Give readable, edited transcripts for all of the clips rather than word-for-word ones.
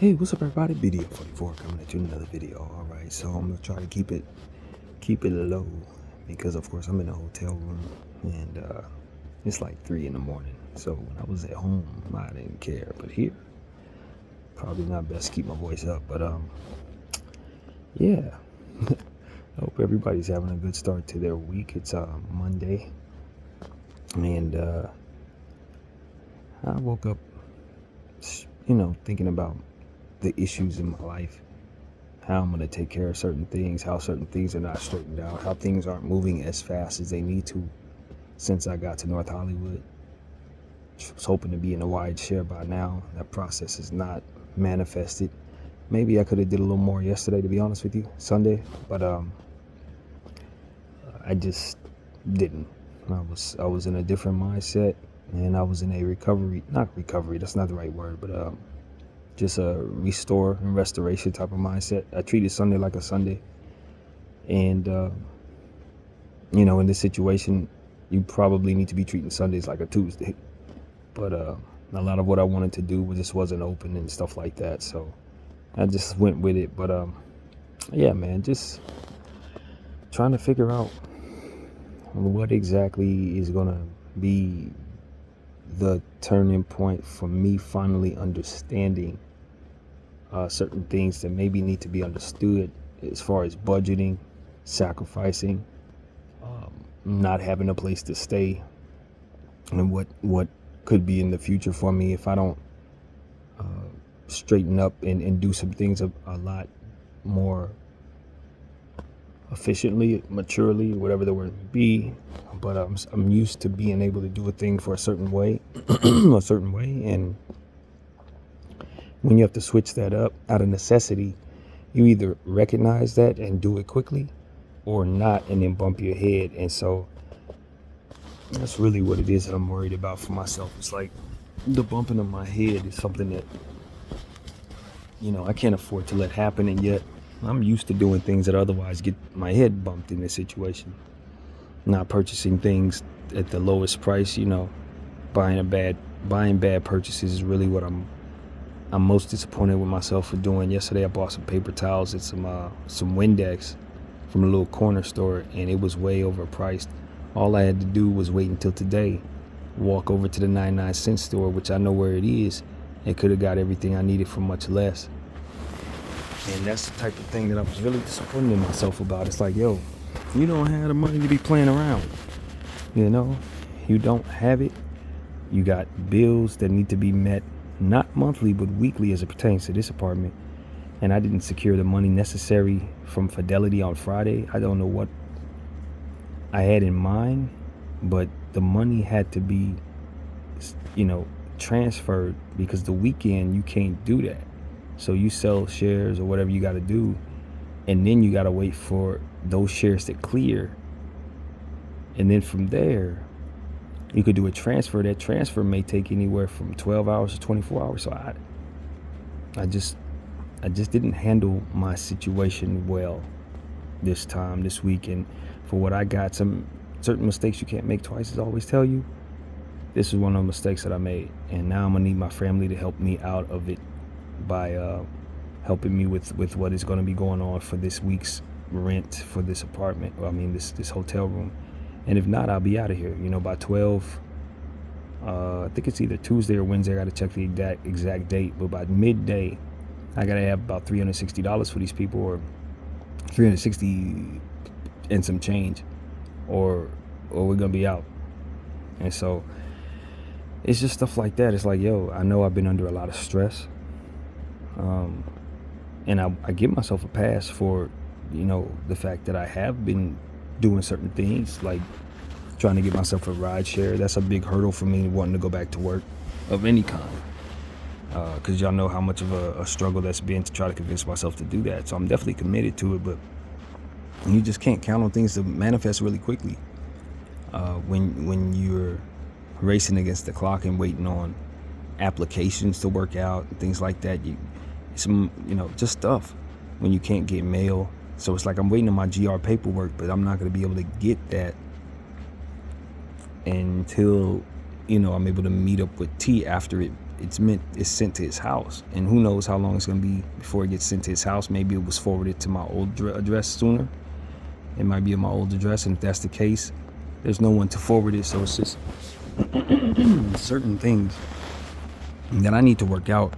Hey, what's up, everybody? BDF 44 coming at you in another video. All right, so I'm gonna try to keep it low because, of course, I'm in a hotel room and it's like 3 in the morning. So when I was at home, I didn't care, but here, probably not best to keep my voice up. But yeah, I hope everybody's having a good start to their week. It's Monday, and I woke up, thinking about the issues in my life, how I'm going to take care of certain things, how certain things are not straightened out, how things aren't moving as fast as they need to since I got to North Hollywood. I was hoping to be in a wide share by now. That process is not manifested. Maybe I could have did a little more yesterday, to be honest with you, Sunday, but I just didn't. I was in a different mindset, and I was in a not recovery, that's not the right word, but just a restore and restoration type of mindset. I treated Sunday like a Sunday. And, in this situation, you probably need to be treating Sundays like a Tuesday. But a lot of what I wanted to do just wasn't open and stuff like that. So I just went with it. But, yeah, man, just trying to figure out what exactly is going to be the turning point for me finally understanding certain things that maybe need to be understood as far as budgeting, sacrificing, not having a place to stay, and what could be in the future for me if I don't straighten up and do some things a lot more efficiently, maturely, whatever the word may be. But I'm used to being able to do a thing for a certain way, and when you have to switch that up out of necessity, you either recognize that and do it quickly or not, and then bump your head. And so that's really what it is that I'm worried about for myself. It's like the bumping of my head is something that, I can't afford to let happen. And yet I'm used to doing things that otherwise get my head bumped in this situation. Not purchasing things at the lowest price, buying bad purchases is really what I'm most disappointed with myself for doing. Yesterday I bought some paper towels and some Windex from a little corner store, and it was way overpriced. All I had to do was wait until today, walk over to the 99-cent store, which I know where it is, and could have got everything I needed for much less. And that's the type of thing that I was really disappointed in myself about. It's like, yo, you don't have the money to be playing around. You don't have it. You got bills that need to be met, not monthly, but weekly as it pertains to this apartment. And I didn't secure the money necessary from Fidelity on Friday. I don't know what I had in mind, but the money had to be, transferred, because the weekend you can't do that. So you sell shares or whatever you got to do, and then you got to wait for those shares to clear. And then from there, you could do a transfer. That transfer may take anywhere from 12 hours to 24 hours. So I just didn't handle my situation well this week. And for what I got, some certain mistakes you can't make twice, as I always tell you. This is one of the mistakes that I made. And now I'm going to need my family to help me out of it by helping me with what is going to be going on for this week's rent for this apartment. This hotel room. And if not, I'll be out of here, by 12. I think it's either Tuesday or Wednesday. I got to check the exact date. But by midday, I got to have about $360 for these people, or $360 and some change, or we're going to be out. And so it's just stuff like that. It's like, yo, I know I've been under a lot of stress. And I give myself a pass for, the fact that I have been doing certain things, like trying to get myself a ride share. That's a big hurdle for me, wanting to go back to work of any kind, because y'all know how much of a struggle that's been to try to convince myself to do that. So I'm definitely committed to it, but you just can't count on things to manifest really quickly when you're racing against the clock and waiting on applications to work out and things like that. Just stuff when you can't get mail. So it's like I'm waiting on my GR paperwork, but I'm not going to be able to get that until, I'm able to meet up with T after it it's sent to his house, and who knows how long it's going to be before it gets sent to his house. Maybe it was forwarded to my old address sooner. It might be at my old address, and if that's the case, there's no one to forward it. So it's just certain things that I need to work out.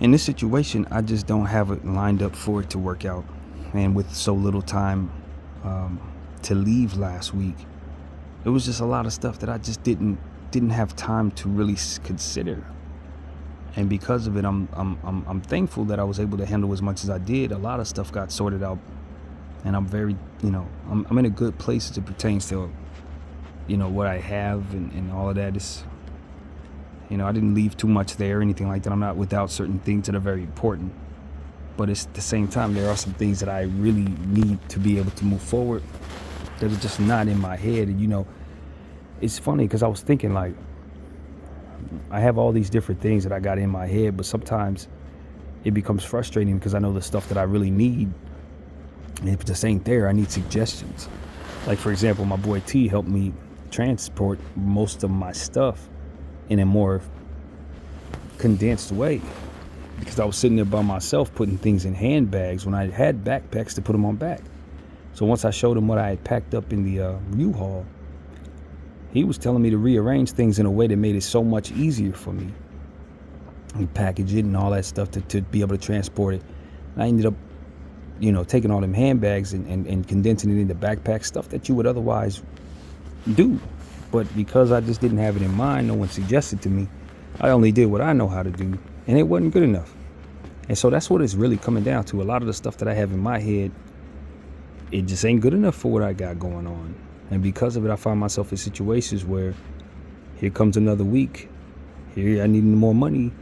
In this situation, I just don't have it lined up for it to work out, and with so little time to leave last week, it was just a lot of stuff that I just didn't have time to really consider. And because of it, I'm thankful that I was able to handle as much as I did. A lot of stuff got sorted out, and I'm very, I'm in a good place as it pertains to, what I have and all of that. Is, I didn't leave too much there or anything like that. I'm not without certain things that are very important, but it's at the same time, there are some things that I really need to be able to move forward that are just not in my head. And it's funny because I was thinking, like, I have all these different things that I got in my head, but sometimes it becomes frustrating because I know the stuff that I really need, and if it just ain't there, I need suggestions. Like, for example, my boy T helped me transport most of my stuff in a more condensed way, because I was sitting there by myself putting things in handbags when I had backpacks to put them on back. So once I showed him what I had packed up in the U-Haul, he was telling me to rearrange things in a way that made it so much easier for me. And package it and all that stuff to be able to transport it. And I ended up, taking all them handbags and condensing it into backpack stuff that you would otherwise do. But because I just didn't have it in mind, no one suggested to me, I only did what I know how to do, and it wasn't good enough. And so that's what it's really coming down to. A lot of the stuff that I have in my head, it just ain't good enough for what I got going on. And because of it, I find myself in situations where here comes another week. Here I need more money.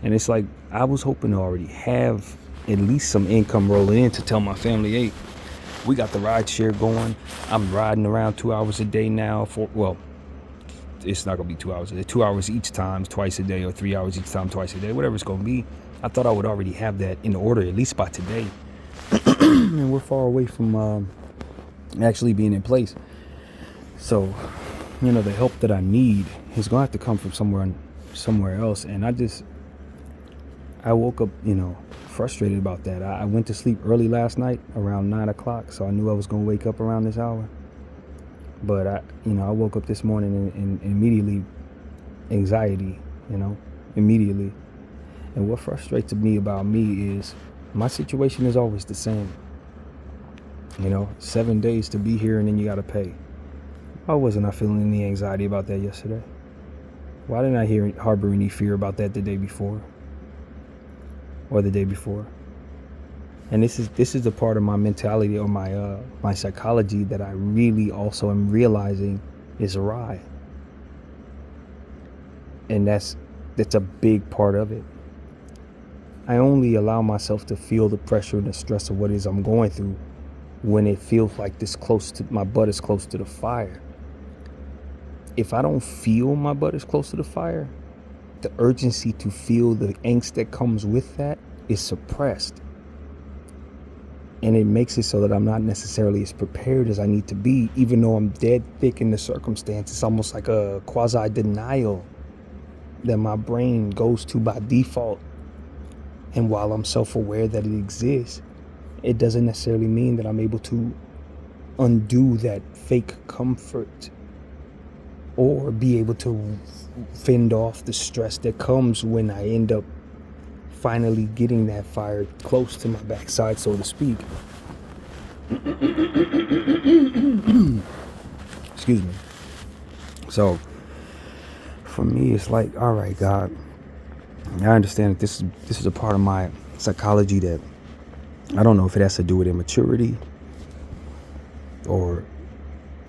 And it's like, I was hoping to already have at least some income rolling in to tell my family, hey, we got the ride share going. I'm riding around 2 hours a day now it's not going to be 2 hours a day, 2 hours each time, twice a day, or 3 hours each time, twice a day, whatever it's going to be. I thought I would already have that in order, at least by today. And we're far away from actually being in place. So, the help that I need is going to have to come from somewhere else. And I woke up, frustrated about that. I went to sleep early last night around 9 o'clock. So I knew I was going to wake up around this hour. But I woke up this morning and immediately anxiety, immediately. And what frustrates me about me is my situation is always the same. 7 days to be here and then you got to pay. Why wasn't I feeling any anxiety about that yesterday? Why didn't I harbor any fear about that the day before? Or the day before? And this is the part of my mentality or my psychology that I really also am realizing is awry. And that's a big part of it. I only allow myself to feel the pressure and the stress of what it is I'm going through when it feels like my butt is close to the fire. If I don't feel my butt is close to the fire, the urgency to feel the angst that comes with that is suppressed. And it makes it so that I'm not necessarily as prepared as I need to be, even though I'm dead thick in the circumstance. It's almost like a quasi-denial that my brain goes to by default. And while I'm self-aware that it exists, it doesn't necessarily mean that I'm able to undo that fake comfort or be able to fend off the stress that comes when I end up finally getting that fire close to my backside, so to speak. Excuse me. So for me, it's like, all right, God, I understand that this is a part of my psychology that I don't know if it has to do with immaturity or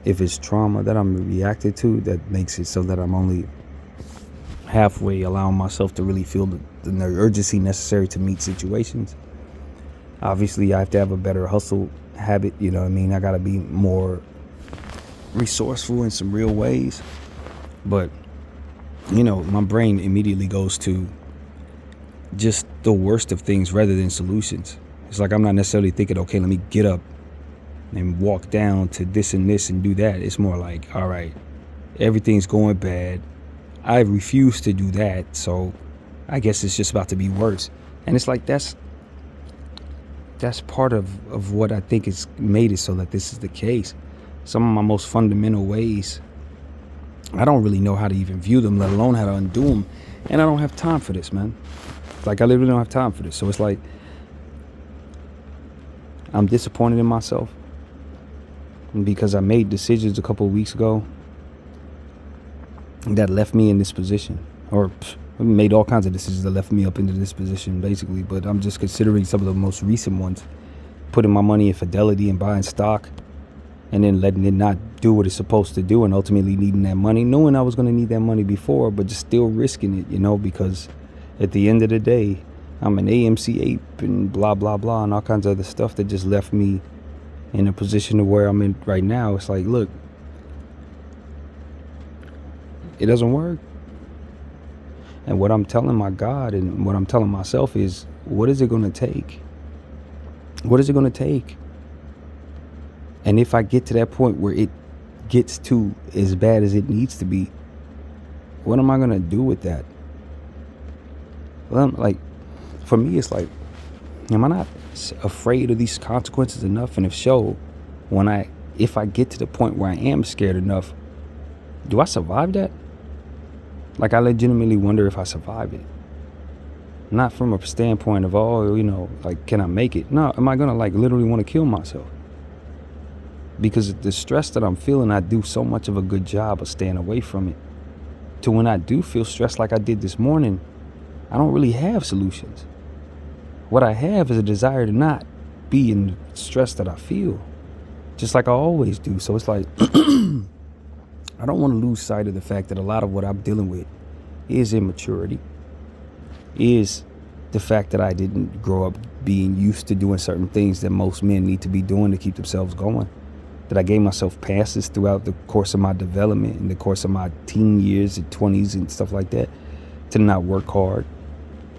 if it's trauma that I'm reacted to that makes it so that I'm only halfway allowing myself to really feel the urgency necessary to meet situations. Obviously, I have to have a better hustle habit, I got to be more resourceful in some real ways. But, my brain immediately goes to just the worst of things rather than solutions. It's like I'm not necessarily thinking, okay, let me get up and walk down to this and this and do that. It's more like, all right, everything's going bad. I refuse to do that. So I guess it's just about to be worse. And it's like, that's part of what I think has made it so that this is the case. Some of my most fundamental ways, I don't really know how to even view them, let alone how to undo them. And I don't have time for this, man. Like, I literally don't have time for this. So it's like, I'm disappointed in myself because I made decisions a couple of weeks ago that left me in this position, or made all kinds of decisions that left me up into this position, basically. But I'm just considering some of the most recent ones, putting my money in Fidelity and buying stock, and then letting it not do what it's supposed to do, and ultimately needing that money, knowing I was going to need that money before, but just still risking it, because at the end of the day, I'm an AMC ape and blah, blah, blah, and all kinds of other stuff that just left me in a position to where I'm in right now. It's like, look, it doesn't work. And what I'm telling my God and what I'm telling myself is, what is it going to take? What is it going to take? And if I get to that point where it gets to as bad as it needs to be, what am I going to do with that? Well, like, for me, it's like, am I not afraid of these consequences enough? And if so, if I get to the point where I am scared enough, do I survive that? Like, I legitimately wonder if I survive it. Not from a standpoint of, like, can I make it? No, am I going to, like, literally want to kill myself? Because the stress that I'm feeling, I do so much of a good job of staying away from it. To when I do feel stressed like I did this morning, I don't really have solutions. What I have is a desire to not be in the stress that I feel, just like I always do. So it's like, I don't want to lose sight of the fact that a lot of what I'm dealing with is immaturity, is the fact that I didn't grow up being used to doing certain things that most men need to be doing to keep themselves going, that I gave myself passes throughout the course of my development, in the course of my teen years and 20s and stuff like that, to not work hard.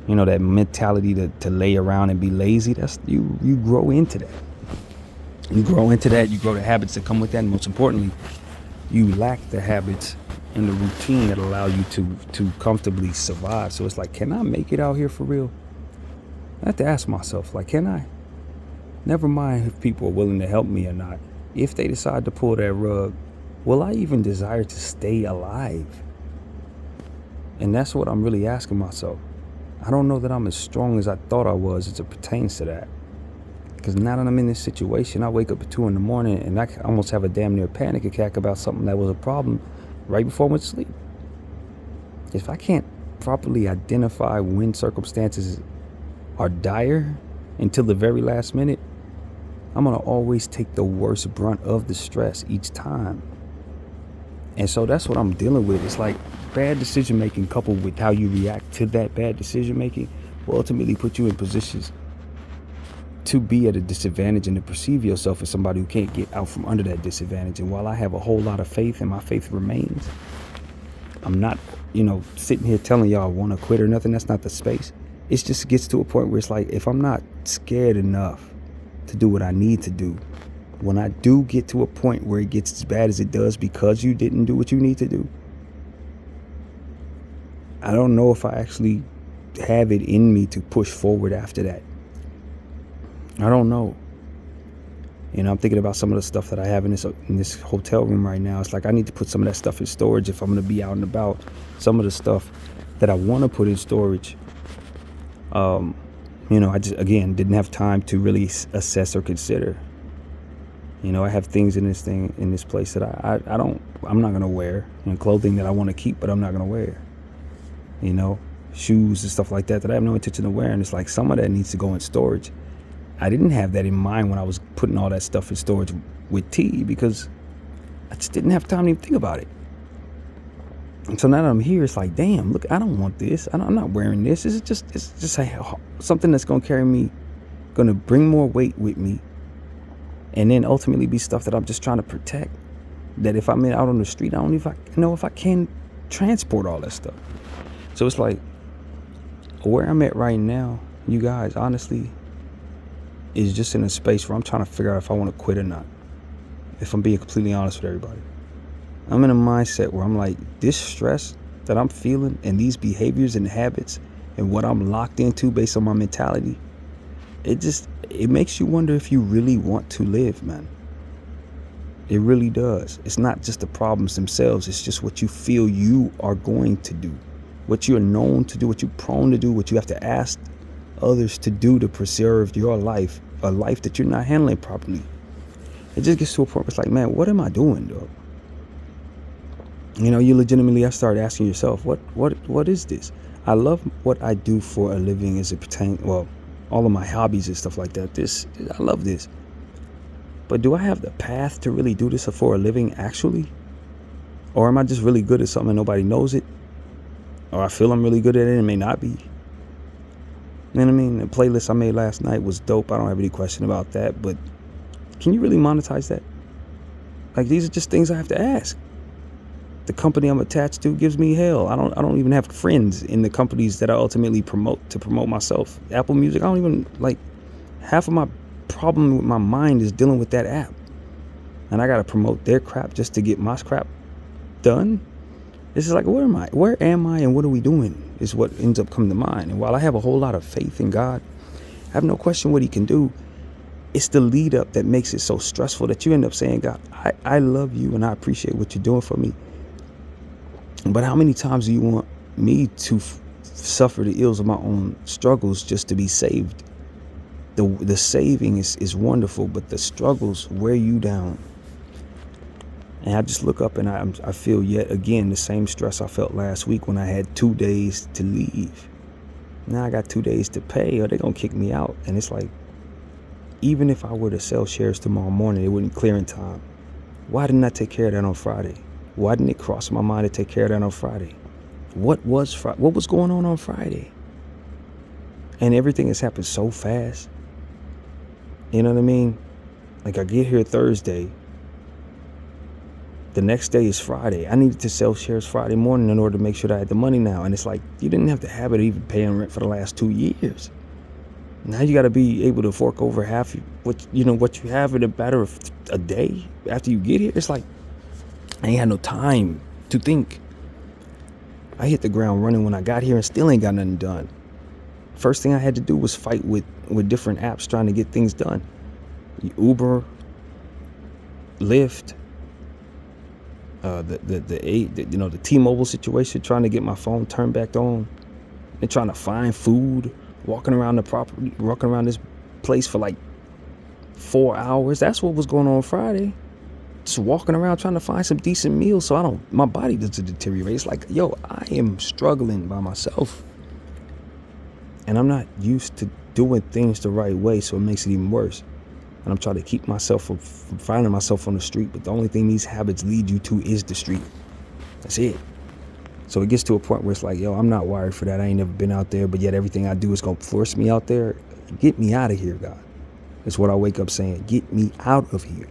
That mentality to lay around and be lazy, that's you grow into that. You grow into that, you grow the habits that come with that, and most importantly, you lack the habits and the routine that allow you to comfortably survive. So it's like, can I make it out here for real? I have to ask myself, like, can I? Never mind if people are willing to help me or not. If they decide to pull that rug, will I even desire to stay alive? And that's what I'm really asking myself. I don't know that I'm as strong as I thought I was as it pertains to that. Because now that I'm in this situation, I wake up at 2 a.m. and I almost have a damn near panic attack about something that was a problem right before I went to sleep. If I can't properly identify when circumstances are dire until the very last minute, I'm going to always take the worst brunt of the stress each time. And so that's what I'm dealing with. It's like bad decision making coupled with how you react to that bad decision making will ultimately put you in positions to be at a disadvantage and to perceive yourself as somebody who can't get out from under that disadvantage. And while I have a whole lot of faith and my faith remains, I'm not, sitting here telling y'all I want to quit or nothing. That's not the space. It just gets to a point where it's like, if I'm not scared enough to do what I need to do, when I do get to a point where it gets as bad as it does because you didn't do what you need to do, I don't know if I actually have it in me to push forward after that. I don't know. I'm thinking about some of the stuff that I have in this hotel room right now. It's like I need to put some of that stuff in storage if I'm going to be out and about. Some of the stuff that I want to put in storage, I just, again, didn't have time to really assess or consider. I have things in this place that I'm not going to wear, and clothing that I want to keep, but I'm not going to wear. Shoes and stuff like that I have no intention of wearing. It's like some of that needs to go in storage. I didn't have that in mind when I was putting all that stuff in storage with T, because I just didn't have time to even think about it. And so now that I'm here, it's like, damn, look, I don't want this. I'm not wearing this. It's just something that's going to carry me, going to bring more weight with me, and then ultimately be stuff that I'm just trying to protect. That if I'm out on the street, I don't even know if I can transport all that stuff. So it's like, where I'm at right now, you guys, honestly, is just in a space where I'm trying to figure out if I want to quit or not. If I'm being completely honest with everybody, I'm in a mindset where I'm like, this stress that I'm feeling and these behaviors and habits and what I'm locked into based on my mentality, it makes you wonder if you really want to live, man. It really does. It's not just the problems themselves. It's just what you feel you are going to do, what you're known to do, what you're prone to do, what you have to ask others to do to preserve your life, a life that you're not handling properly. It just gets to a point where it's like, man, what am I doing, though? You know, you legitimately have to start asking yourself, what is this? I love what I do for a living as it pertains, well, all of my hobbies and stuff like that. I love this. But do I have the path to really do this for a living, actually? Or am I just really good at something and nobody knows it? Or I feel I'm really good at it and it may not be. You know what I mean? The playlist I made last night was dope. I don't have any question about that. But can you really monetize that? Like, these are just things I have to ask. The company I'm attached to gives me hell. I don't even have friends in the companies that I ultimately promote myself. Apple Music, I don't even, like, half of my problem with my mind is dealing with that app. And I got to promote their crap just to get my crap done. This is like, where am I and what are we doing is what ends up coming to mind. And while I have a whole lot of faith in God, I have no question what he can do. It's the lead up that makes it so stressful that you end up saying, God, I love you and I appreciate what you're doing for me. But how many times do you want me to suffer the ills of my own struggles just to be saved? The saving is wonderful, but the struggles wear you down. And I just look up and I feel yet again the same stress I felt last week when I had 2 days to leave. Now I got 2 days to pay or they're going to kick me out. And it's like, even if I were to sell shares tomorrow morning, it wouldn't clear in time. Why didn't I take care of that on Friday? Why didn't it cross my mind to take care of that on Friday? What was going on Friday? And everything has happened so fast. You know what I mean? Like, I get here Thursday. The next day is Friday. I needed to sell shares Friday morning in order to make sure that I had the money now. And it's like, you didn't have the habit of even paying rent for the last 2 years. Now you got to be able to fork over half what you have in a matter of a day after you get here. It's like, I ain't had no time to think. I hit the ground running when I got here and still ain't got nothing done. First thing I had to do was fight with different apps trying to get things done. Uber, Lyft, the T-Mobile situation, trying to get my phone turned back on, and trying to find food, walking around this place for like 4 hours. That's what was going on Friday. Just walking around trying to find some decent meals so my body doesn't deteriorate. It's like, yo, I am struggling by myself. And I'm not used to doing things the right way, so it makes it even worse. And I'm trying to keep myself from finding myself on the street. But the only thing these habits lead you to is the street. That's it. So it gets to a point where it's like, yo, I'm not wired for that. I ain't never been out there, but yet everything I do is going to force me out there. Get me out of here, God. That's what I wake up saying. Get me out of here.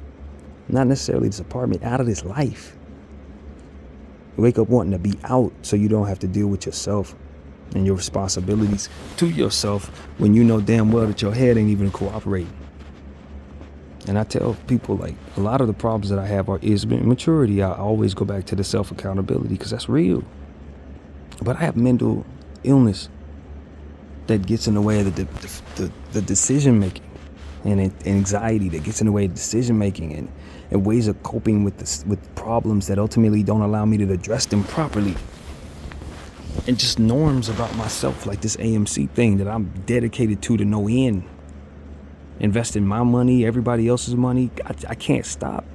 Not necessarily this apartment, out of this life. You wake up wanting to be out so you don't have to deal with yourself and your responsibilities to yourself when you know damn well that your head ain't even cooperating. And I tell people, like, a lot of the problems that I have is maturity. I always go back to the self-accountability because that's real. But I have mental illness that gets in the way of the decision making, and anxiety that gets in the way of decision making, and ways of coping with problems that ultimately don't allow me to address them properly. And just norms about myself, like this AMC thing that I'm dedicated to no end. Investing my money, everybody else's money. I can't stop.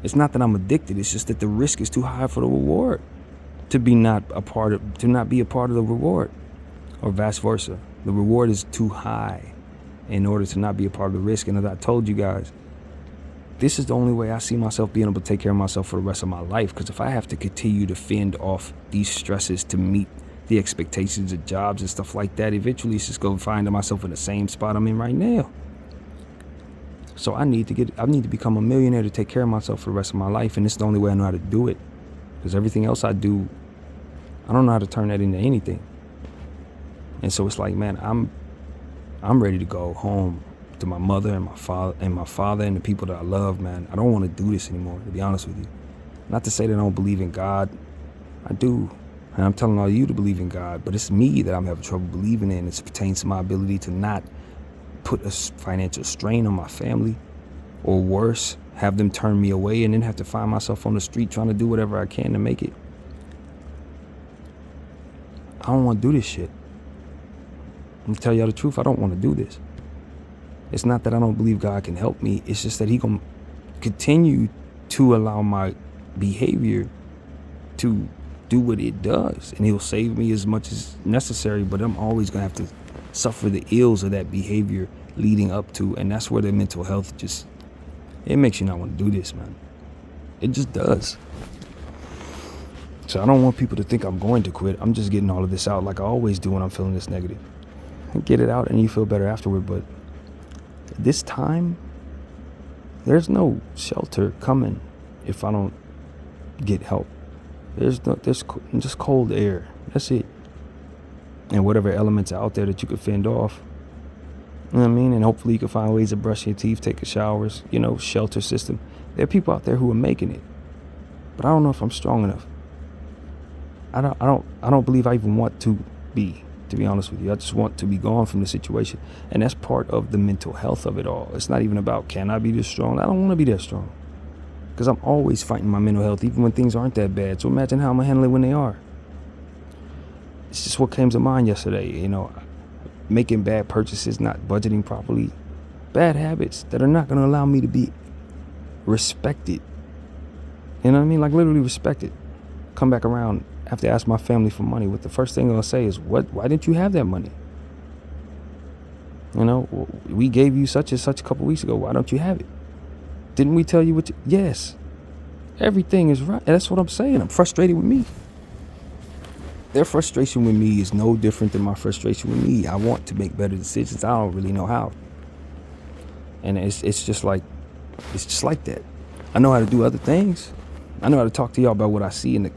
It's not that I'm addicted. It's just that the risk is too high for the reward to not be a part of the reward, or vice versa. The reward is too high in order to not be a part of the risk. And as I told you guys, this is the only way I see myself being able to take care of myself for the rest of my life. Because if I have to continue to fend off these stresses to meet the expectations of jobs and stuff like that, eventually it's just going to find myself in the same spot I'm in right now. So I need to become a millionaire to take care of myself for the rest of my life. And it's the only way I know how to do it. Because everything else I do, I don't know how to turn that into anything. And so it's like, man, I'm ready to go home to my mother and my father and the people that I love, man. I don't want to do this anymore, to be honest with you. Not to say that I don't believe in God. I do. And I'm telling all you to believe in God, but it's me that I'm having trouble believing in. It pertains to my ability to not put a financial strain on my family, or worse, have them turn me away and then have to find myself on the street trying to do whatever I can to make it. I don't want to do this shit. I'm gonna tell y'all the truth. I don't want to do this. It's not that I don't believe God can help me. It's just that he gonna continue to allow my behavior to do what it does, and he'll save me as much as necessary, but I'm always gonna have to suffer the ills of that behavior leading up to, and that's where the mental health just, it makes you not want to do this, man. It just does. So I don't want people to think I'm going to quit. I'm just getting all of this out like I always do when I'm feeling this negative. Get it out and you feel better afterward, but this time, there's no shelter coming if I don't get help. There's just cold air. That's it. And whatever elements are out there that you could fend off. You know what I mean? And hopefully you can find ways to brush your teeth, take showers, shelter system. There are people out there who are making it. But I don't know if I'm strong enough. I don't believe I even want to be honest with you. I just want to be gone from the situation. And that's part of the mental health of it all. It's not even about, can I be this strong? I don't want to be that strong. Because I'm always fighting my mental health, even when things aren't that bad. So imagine how I'm going to handle it when they are. It's just what came to mind yesterday, making bad purchases, not budgeting properly. Bad habits that are not going to allow me to be respected. You know what I mean? Like literally respected. Come back around after I ask my family for money. What the first thing I'm going to say is, why didn't you have that money? We gave you such and such a couple weeks ago. Why don't you have it? Didn't we tell you what? Yes. Everything is right. That's what I'm saying. I'm frustrated with me. Their frustration with me is no different than my frustration with me. I want to make better decisions. I don't really know how. And it's just like that. I know how to do other things. I know how to talk to y'all about what I see in the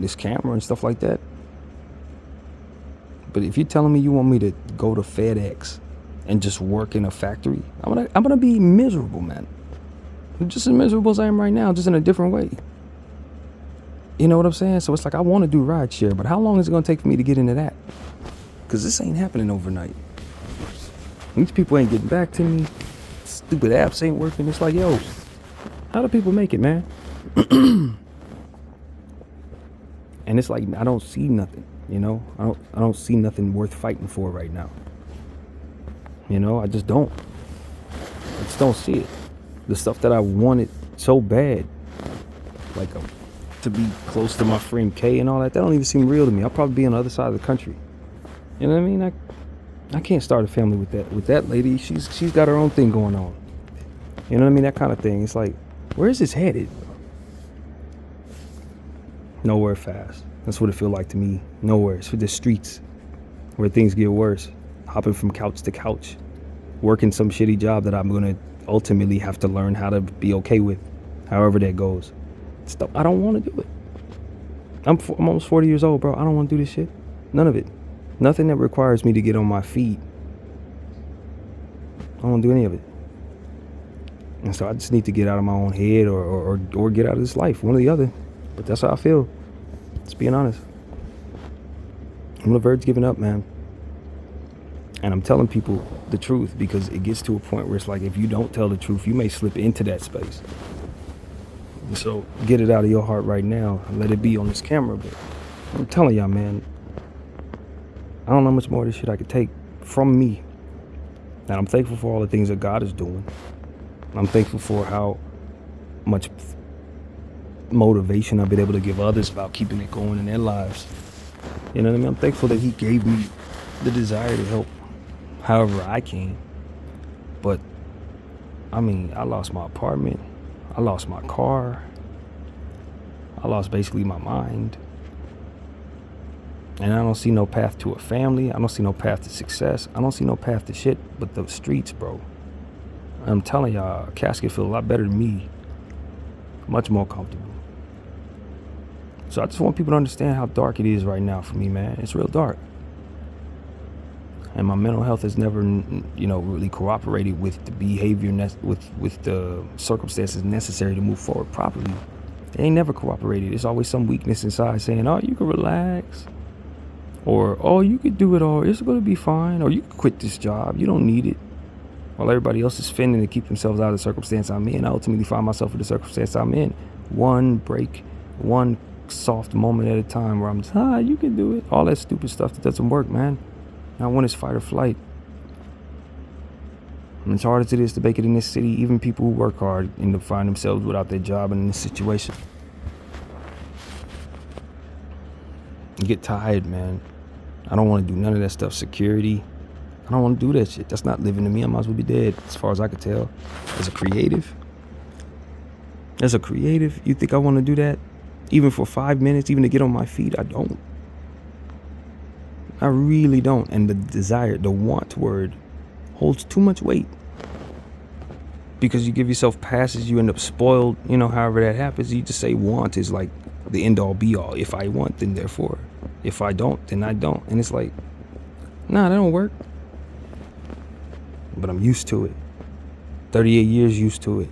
this camera and stuff like that. But if you're telling me you want me to go to FedEx and just work in a factory, I'm gonna be miserable, man. I'm just as miserable as I am right now, just in a different way. You know what I'm saying? So it's like I want to do rideshare, but how long is it gonna take for me to get into that? Because this ain't happening overnight. These people ain't getting back to me. Stupid apps ain't working. It's like, yo, how do people make it, man? And it's like I don't see nothing, I don't see nothing worth fighting for right now. I just don't. I just don't see it. The stuff that I wanted so bad, like to be close to my friend K and all that don't even seem real to me. I'll probably be on the other side of the country. You know what I mean? I can't start a family with that lady. She's got her own thing going on. You know what I mean? That kind of thing. It's like, where is this headed? Nowhere fast. That's what it feels like to me. Nowhere. It's for the streets where things get worse. Hopping from couch to couch. Working some shitty job that I'm going to ultimately have to learn how to be okay with. However that goes. Stuff. I don't want to do it. I'm almost 40 years old, bro. I don't want to do this shit. None of it. Nothing that requires me to get on my feet. I don't want to do any of it. And so I just need to get out of my own head or get out of this life. One or the other. But that's how I feel. Just being honest. I'm on the verge of giving up, man. And I'm telling people the truth because it gets to a point where it's like if you don't tell the truth, you may slip into that space. And so get it out of your heart right now and let it be on this camera. But I'm telling y'all, man, I don't know how much more of this shit I could take from me. And I'm thankful for all the things that God is doing. I'm thankful for how much motivation I've been able to give others about keeping it going in their lives. You know what I mean? I'm thankful that he gave me the desire to help however I can. But I lost my apartment. I lost my car. I lost basically my mind. And I don't see no path to a family. I don't see no path to success. I don't see no path to shit but the streets, bro. I'm telling y'all, a casket feels a lot better than me. Much more comfortable. So I just want people to understand how dark it is right now for me, man. It's real dark. And my mental health has never, really cooperated with the behavior, with the circumstances necessary to move forward properly. They ain't never cooperated. It's always some weakness inside saying, oh, you can relax. Or, oh, you could do it all. It's going to be fine. Or you can quit this job. You don't need it. While everybody else is fending to keep themselves out of the circumstance I'm in, I ultimately find myself in the circumstance I'm in. One break, one soft moment at a time where I'm just, you can do it. All that stupid stuff that doesn't work, man. Not when it's fight or flight. And as hard as it is to make it in this city, even people who work hard end up finding themselves without their job and in this situation. You get tired, man. I don't want to do none of that stuff. Security. I don't want to do that shit. That's not living to me. I might as well be dead, as far as I could tell. As a creative, you think I want to do that? Even for 5 minutes, even to get on my feet? I don't. I really don't. And the desire, the want word, holds too much weight. Because you give yourself passes, you end up spoiled. However that happens, you just say want is like the end all be all. If I want, then therefore. If I don't, then I don't. And it's like, nah, that don't work. But I'm used to it. 38 years used to it.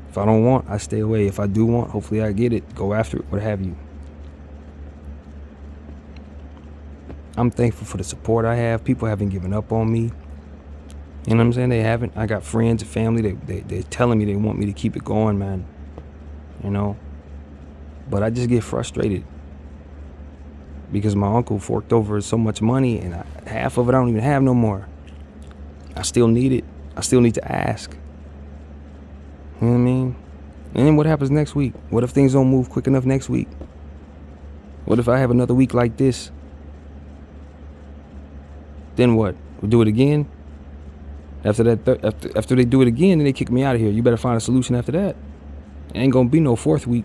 If I don't want, I stay away. If I do want, hopefully I get it. Go after it, what have you. I'm thankful for the support I have. People haven't given up on me. You know what I'm saying? They haven't. I got friends and family. They're telling me they want me to keep it going, man. But I just get frustrated. Because my uncle forked over so much money, and half of it I don't even have no more. I still need it. I still need to ask. You know what I mean? And then what happens next week? What if things don't move quick enough next week? What if I have another week like this? Then what? We'll do it again? After they do it again, then they kick me out of here. You better find a solution after that. It ain't gonna be no fourth week.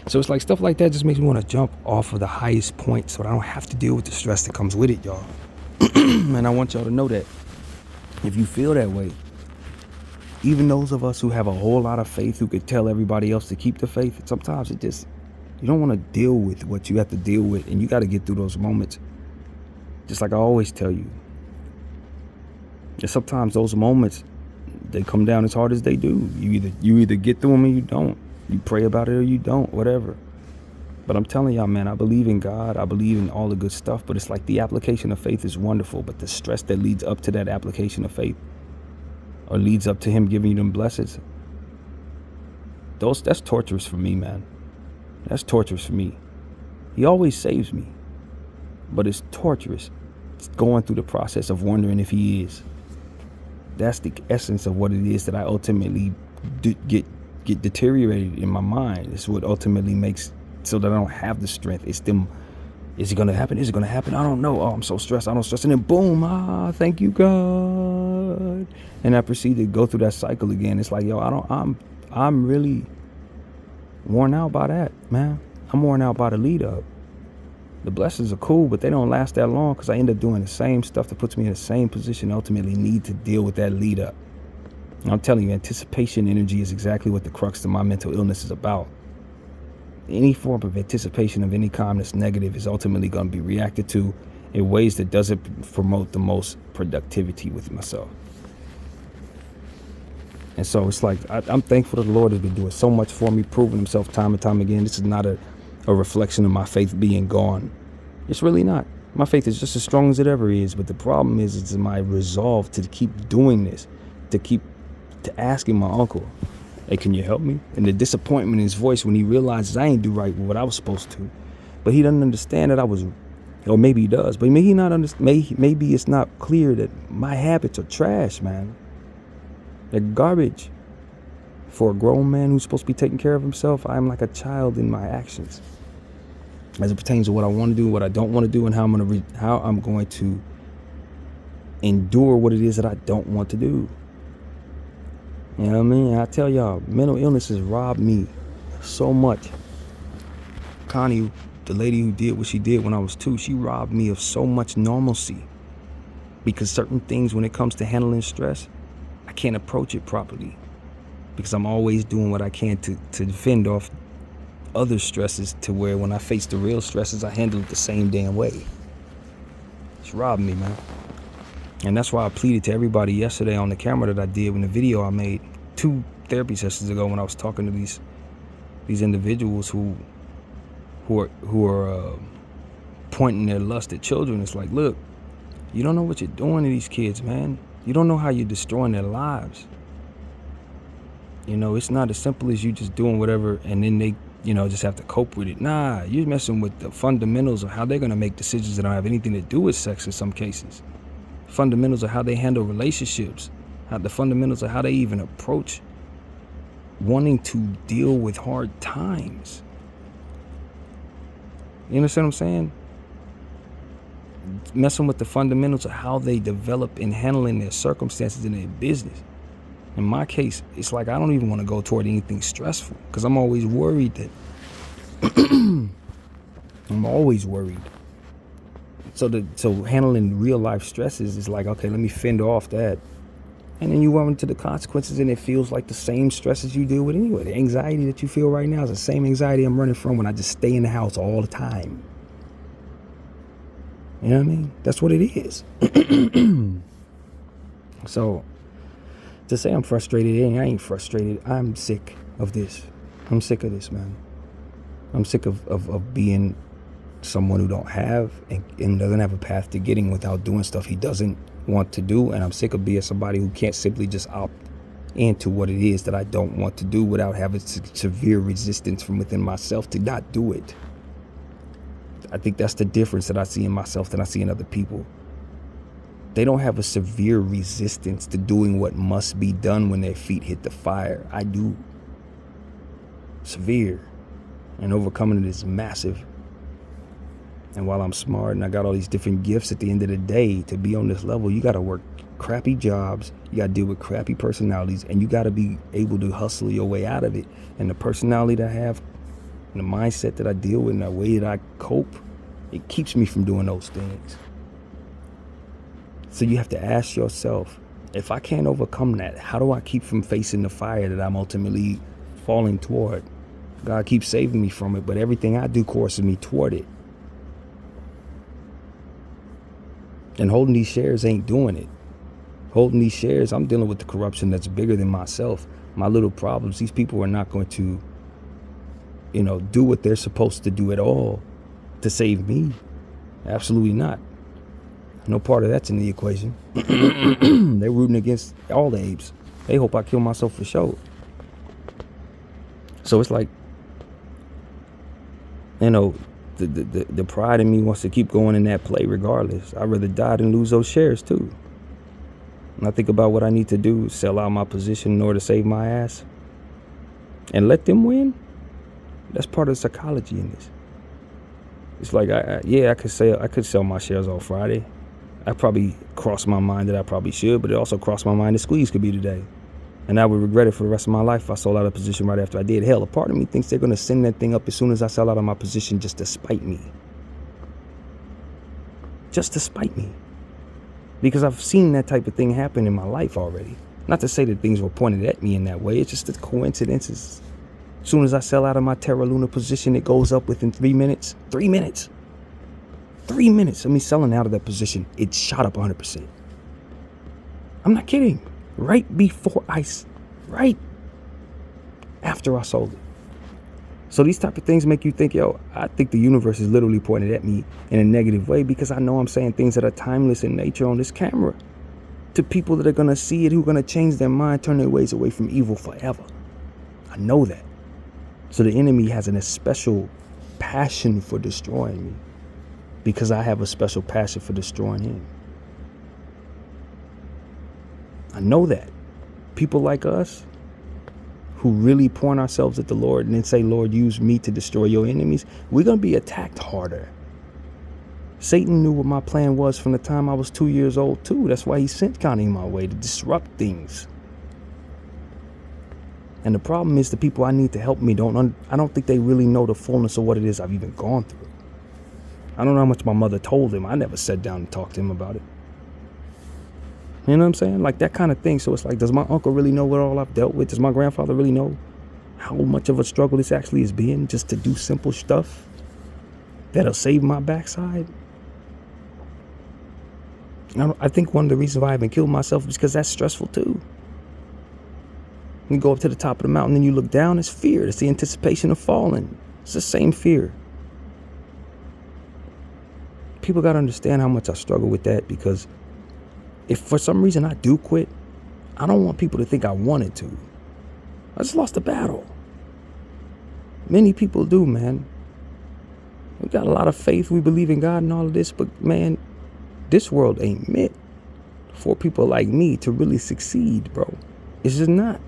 So it's like stuff like that just makes me want to jump off of the highest point so that I don't have to deal with the stress that comes with it, y'all. And I want y'all to know that if you feel that way, even those of us who have a whole lot of faith, who could tell everybody else to keep the faith, sometimes you don't want to deal with what you have to deal with, and you got to get through those moments. Just like I always tell you, and sometimes those moments, they come down as hard as they do. You either get through them or you don't. You pray about it or you don't, whatever. But I'm telling y'all, man, I believe in God. I believe in all the good stuff. But it's like the application of faith is wonderful. But the stress that leads up to that application of faith, or leads up to him giving you them blessings, that's torturous for me, man. That's torturous for me. He always saves me. But it's torturous. It's going through the process of wondering if he is. That's the essence of what it is that I ultimately get deteriorated in my mind. It's what ultimately makes so that I don't have the strength. It's them. Is it gonna happen? Is it gonna happen? I don't know. Oh, I'm so stressed. I don't stress. And then boom, thank you, God. And I proceed to go through that cycle again. It's like, yo, I'm really worn out by that, man. I'm worn out by the lead up. The blessings are cool, but they don't last that long because I end up doing the same stuff that puts me in the same position. Ultimately need to deal with that lead up. And I'm telling you, anticipation energy is exactly what the crux of my mental illness is about. Any form of anticipation of any kind that's negative is ultimately going to be reacted to in ways that doesn't promote the most productivity with myself. And so it's like, I'm thankful that the Lord has been doing so much for me, proving himself time and time again. This is not a reflection of my faith being gone. It's really not. My faith is just as strong as it ever is. But the problem is, it's my resolve to keep doing this, to asking my uncle, hey, can you help me? And the disappointment in his voice when he realizes I ain't do right with what I was supposed to. But he doesn't understand that or maybe he does, but maybe it's not clear that my habits are trash, man. They're garbage. For a grown man who's supposed to be taking care of himself, I'm like a child in my actions. As it pertains to what I want to do, what I don't want to do, and how I'm going to endure what it is that I don't want to do. You know what I mean? I tell y'all, mental illness has robbed me so much. Connie, the lady who did what she did when I was 2, she robbed me of so much normalcy. Because certain things, when it comes to handling stress, I can't approach it properly. Because I'm always doing what I can to defend off other stresses, to where when I face the real stresses, I handle it the same damn way. It's robbed me, man. And that's why I pleaded to everybody yesterday on the camera that I did in the video I made 2 therapy sessions ago, when I was talking to these these individuals who are pointing their lust at children. It's like, look, you don't know what you're doing to these kids, man. You don't know how you're destroying their lives. It's not as simple as you just doing whatever and then they, just have to cope with it. Nah, you're messing with the fundamentals of how they're going to make decisions that don't have anything to do with sex in some cases. Fundamentals of how they handle relationships. The fundamentals of how they even approach wanting to deal with hard times. You understand what I'm saying? Messing with the fundamentals of how they develop in handling their circumstances in their business. In my case, it's like I don't even want to go toward anything stressful because I'm always worried that I'm always worried. So handling real life stresses is like, okay, let me fend off that. And then you run into the consequences and it feels like the same stresses you deal with anyway. The anxiety that you feel right now is the same anxiety I'm running from when I just stay in the house all the time. You know what I mean? That's what it is. So to say I'm frustrated, I ain't frustrated. I'm sick of this. I'm sick of this, man. I'm sick of being someone who don't have and doesn't have a path to getting without doing stuff he doesn't want to do. And I'm sick of being somebody who can't simply just opt into what it is that I don't want to do without having severe resistance from within myself to not do it. I think that's the difference that I see in myself than I see in other people. They don't have a severe resistance to doing what must be done when their feet hit the fire. I do. Severe. And overcoming it is massive. And while I'm smart and I got all these different gifts, at the end of the day, to be on this level, you got to work crappy jobs. You got to deal with crappy personalities, and you got to be able to hustle your way out of it. And the personality that I have, and the mindset that I deal with, and the way that I cope, it keeps me from doing those things. So you have to ask yourself, if I can't overcome that, how do I keep from facing the fire that I'm ultimately falling toward? God keeps saving me from it, but everything I do courses me toward it. And holding these shares ain't doing it. Holding these shares, I'm dealing with the corruption that's bigger than myself. My little problems, these people are not going to, do what they're supposed to do at all to save me. Absolutely not. No part of that's in the equation. They're rooting against all the apes. They hope I kill myself for sure. So it's like, the pride in me wants to keep going in that play regardless. I'd rather die than lose those shares too. And I think about what I need to do, sell out my position in order to save my ass and let them win. That's part of the psychology in this. It's like, I could sell my shares on Friday. I probably crossed my mind that I probably should, but it also crossed my mind the squeeze could be today. And I would regret it for the rest of my life if I sold out of position right after I did. Hell, a part of me thinks they're going to send that thing up as soon as I sell out of my position just to spite me. Just to spite me. Because I've seen that type of thing happen in my life already. Not to say that things were pointed at me in that way. It's just the coincidences. As soon as I sell out of my Terra Luna position, it goes up within 3 minutes. 3 minutes. 3 minutes of me selling out of that position, it shot up 100%. I'm not kidding. Right after I sold it. So these type of things make you think, I think the universe is literally pointed at me in a negative way because I know I'm saying things that are timeless in nature on this camera to people that are going to see it, who are going to change their mind, turn their ways away from evil forever. I know that. So the enemy has a special passion for destroying me because I have a special passion for destroying him. I know that. People like us who really point ourselves at the Lord and then say, Lord, use me to destroy your enemies, we're going to be attacked harder. Satan knew what my plan was from the time I was 2 years old, too. That's why he sent Connie my way, to disrupt things. And the problem is the people I need to help me I don't think they really know the fullness of what it is I've even gone through. I don't know how much my mother told him. I never sat down and talked to him about it. You know what I'm saying? Like that kind of thing. So it's like, does my uncle really know what all I've dealt with? Does my grandfather really know how much of a struggle this actually has been just to do simple stuff that'll save my backside? I think one of the reasons why I haven't killed myself is because that's stressful too. You go up to the top of the mountain and you look down, it's fear. It's the anticipation of falling. It's the same fear. People got to understand how much I struggle with that, because if for some reason I do quit, I don't want people to think I wanted to. I just lost a battle. Many people do, man. We got a lot of faith. We believe in God and all of this, but man, this world ain't meant for people like me to really succeed, bro. It's just not.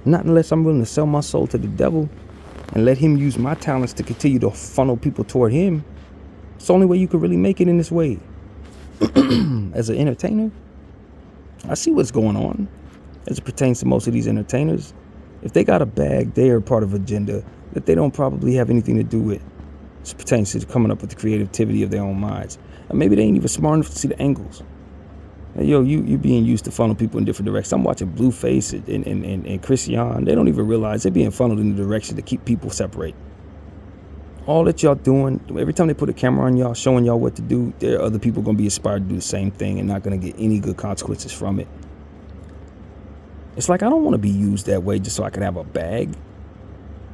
Not unless I'm willing to sell my soul to the devil and let him use my talents to continue to funnel people toward him. It's the only way you can really make it in this way. As an entertainer, I see what's going on as it pertains to most of these entertainers. If they got a bag, they are part of an agenda that they don't probably have anything to do with. It pertains to coming up with the creativity of their own minds. And maybe they ain't even smart enough to see the angles. And you being used to funnel people in different directions. I'm watching Blueface and Christian. They don't even realize they're being funneled in the direction to keep people separate. All that y'all doing, every time they put a camera on y'all, showing y'all what to do, there are other people going to be inspired to do the same thing and not going to get any good consequences from it. It's like, I don't want to be used that way just so I can have a bag,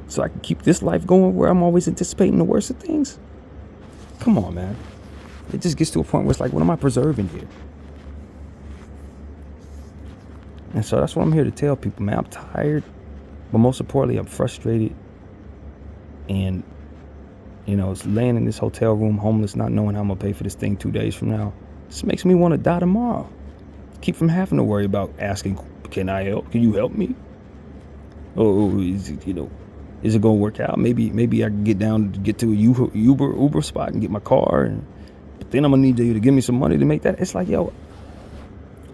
so I can keep this life going where I'm always anticipating the worst of things. Come on, man. It just gets to a point where it's like, what am I preserving here? And so that's what I'm here to tell people, man. I'm tired, but most importantly, I'm frustrated. And, it's laying in this hotel room, homeless, not knowing how I'm going to pay for this thing 2 days from now. This makes me want to die tomorrow. Keep from having to worry about asking, can I help? Can you help me? Oh, is it going to work out? Maybe I can get to a Uber spot and get my car. But then I'm going to need you to give me some money to make that. It's like,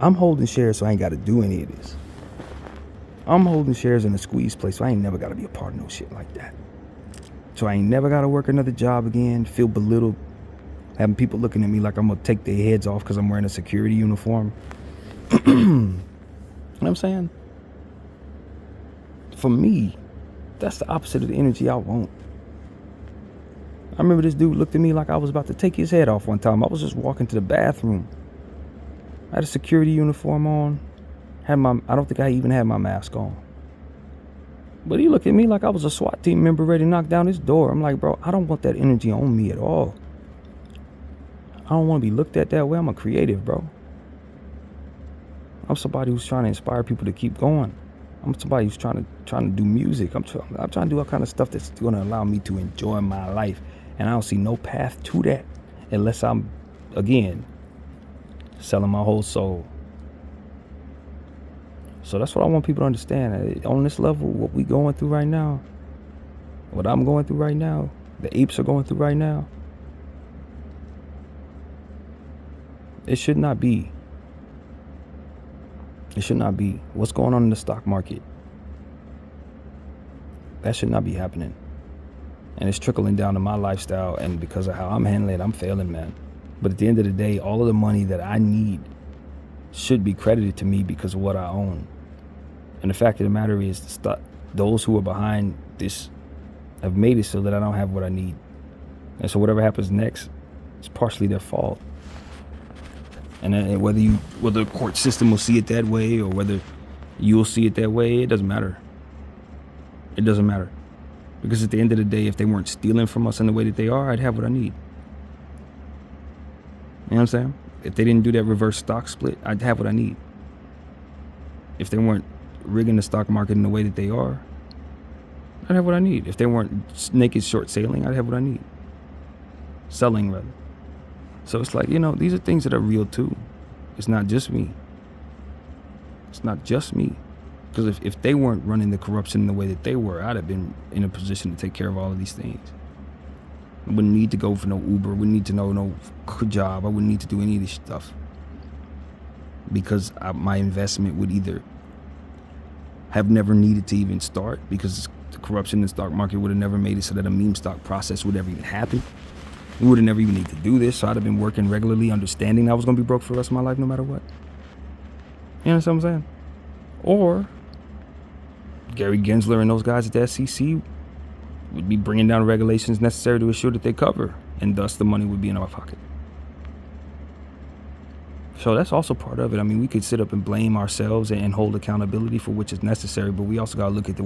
I'm holding shares, so I ain't got to do any of this. I'm holding shares in a squeeze place, so I ain't never got to be a part of no shit like that. So I ain't never got to work another job again, feel belittled, having people looking at me like I'm going to take their heads off because I'm wearing a security uniform. You know what I'm saying? For me, that's the opposite of the energy I want. I remember this dude looked at me like I was about to take his head off one time. I was just walking to the bathroom. I had a security uniform on. I don't think I even had my mask on. But he looked at me like I was a SWAT team member ready to knock down his door. I'm like, bro, I don't want that energy on me at all. I don't want to be looked at that way. I'm a creative, bro. I'm somebody who's trying to inspire people to keep going. I'm somebody who's trying to do music. I'm trying to do all kind of stuff that's going to allow me to enjoy my life. And I don't see no path to that unless I'm, again, selling my whole soul. So that's what I want people to understand. On this level, what we going through right now, what I'm going through right now, the apes are going through right now, it should not be. It should not be. What's going on in the stock market, that should not be happening. And it's trickling down to my lifestyle, and because of how I'm handling it, I'm failing, man. But at the end of the day, all of the money that I need should be credited to me because of what I own. And the fact of the matter is, those who are behind this have made it so that I don't have what I need. And so whatever happens next, it's partially their fault. And whether the court system will see it that way or whether you'll see it that way, it doesn't matter. It doesn't matter. Because at the end of the day, if they weren't stealing from us in the way that they are, I'd have what I need. You know what I'm saying? If they didn't do that reverse stock split, I'd have what I need. If they weren't rigging the stock market in the way that they are, I'd have what I need. If they weren't naked short selling, I'd have what I need. Selling, rather. So it's like, these are things that are real too. It's not just me. It's not just me. Because if they weren't running the corruption in the way that they were, I'd have been in a position to take care of all of these things. I wouldn't need to go for no Uber. Wouldn't need to know no job. I wouldn't need to do any of this stuff. Because my investment would either have never needed to even start, because the corruption in the stock market would have never made it so that a meme stock process would ever even happen. We would have never even need to do this. So I'd have been working regularly, understanding I was going to be broke for the rest of my life no matter what. You know what I'm saying? Or Gary Gensler and those guys at the SEC would be bringing down regulations necessary to ensure that they cover, and thus the money would be in our pocket. So that's also part of it. I mean, we could sit up and blame ourselves and hold accountability for which is necessary, but we also got to look at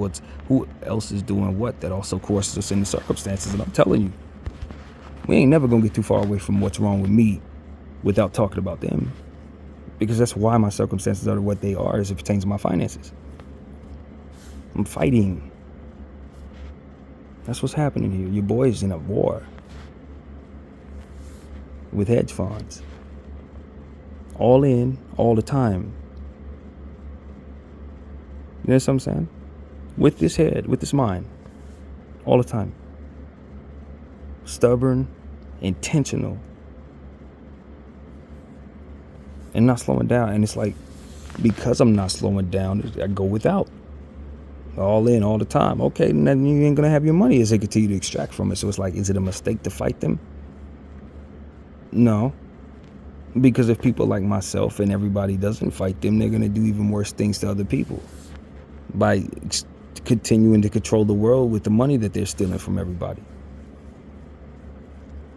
who else is doing what that also courses us in the circumstances. And I'm telling you, we ain't never gonna get too far away from what's wrong with me without talking about them, because that's why my circumstances are what they are as it pertains to my finances. I'm fighting. That's what's happening here. Your boy's in a war with hedge funds. All in, all the time. You know what I'm saying? With this head, with this mind. All the time. Stubborn, intentional, and not slowing down. And it's like, because I'm not slowing down, I go without. All in, all the time. Okay, then you ain't gonna have your money as they continue to extract from it. So it's like, is it a mistake to fight them? No. Because if people like myself and everybody doesn't fight them, they're going to do even worse things to other people by continuing to control the world with the money that they're stealing from everybody. You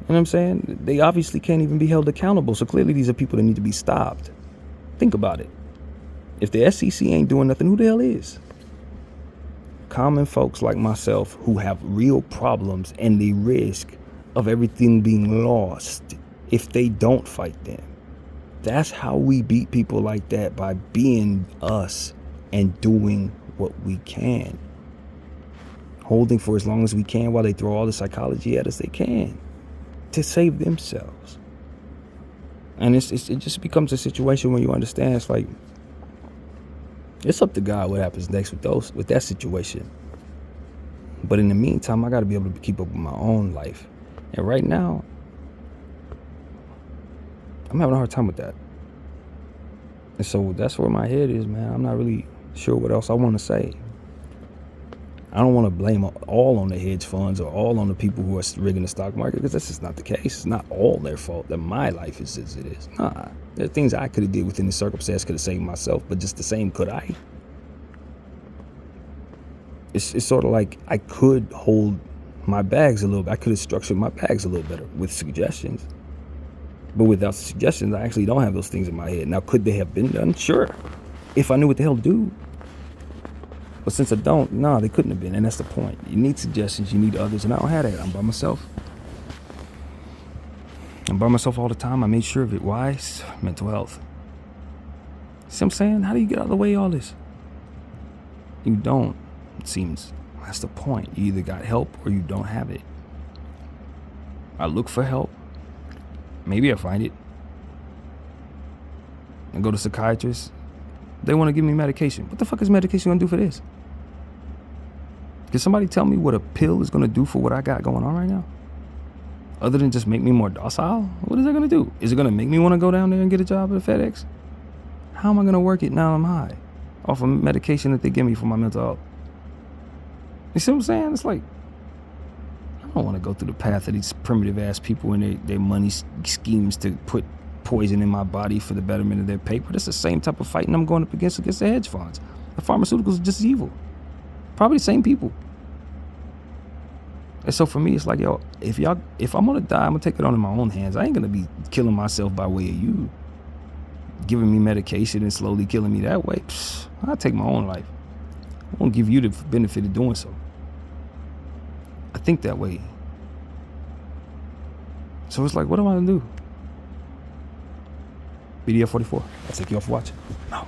know what I'm saying? They obviously can't even be held accountable. So clearly these are people that need to be stopped. Think about it. If the SEC ain't doing nothing, who the hell is? Common folks like myself who have real problems and the risk of everything being lost if they don't fight them. That's how we beat people like that, by being us and doing what we can. Holding for as long as we can while they throw all the psychology at us they can to save themselves. And it just becomes a situation where you understand, it's like, it's up to God what happens next with that situation. But in the meantime, I got to be able to keep up with my own life. And right now, I'm having a hard time with that. And so that's where my head is, man. I'm not really sure what else I want to say. I don't want to blame all on the hedge funds or all on the people who are rigging the stock market, because that's just not the case. It's not all their fault that my life is as it is. Nah, there are things I could have did within the circumstance, could have saved myself, but just the same, could I? It's sort of like I could hold my bags a little bit. I could have structured my bags a little better with suggestions. But without suggestions, I actually don't have those things in my head. Now, could they have been done? Sure. If I knew what the hell to do. But since I don't, they couldn't have been. And that's the point. You need suggestions. You need others. And I don't have that. I'm by myself. I'm by myself all the time. I made sure of it. Why? Mental health. See what I'm saying? How do you get out of the way of all this? You don't. It seems. That's the point. You either got help or you don't have it. I look for help. Maybe I find it. And go to psychiatrists. They want to give me medication. What the fuck is medication going to do for this? Can somebody tell me what a pill is going to do for what I got going on right now? Other than just make me more docile? What is that going to do? Is it going to make me want to go down there and get a job at FedEx? How am I going to work it now I'm high? Off of medication that they give me for my mental health. You see what I'm saying? It's like, I don't want to go through the path of these primitive ass people and their money schemes to put poison in my body for the betterment of their paper. That's the same type of fighting I'm going up against the hedge funds. The pharmaceuticals are just as evil. Probably the same people. And so for me, it's like, yo, if I'm gonna die, I'm gonna take it on in my own hands. I ain't gonna be killing myself by way of you giving me medication and slowly killing me that way. I'll take my own life. I won't give you the benefit of doing so. I think that way. So it's like, what am I gonna do? BDF 44. I'll take you off watching. No.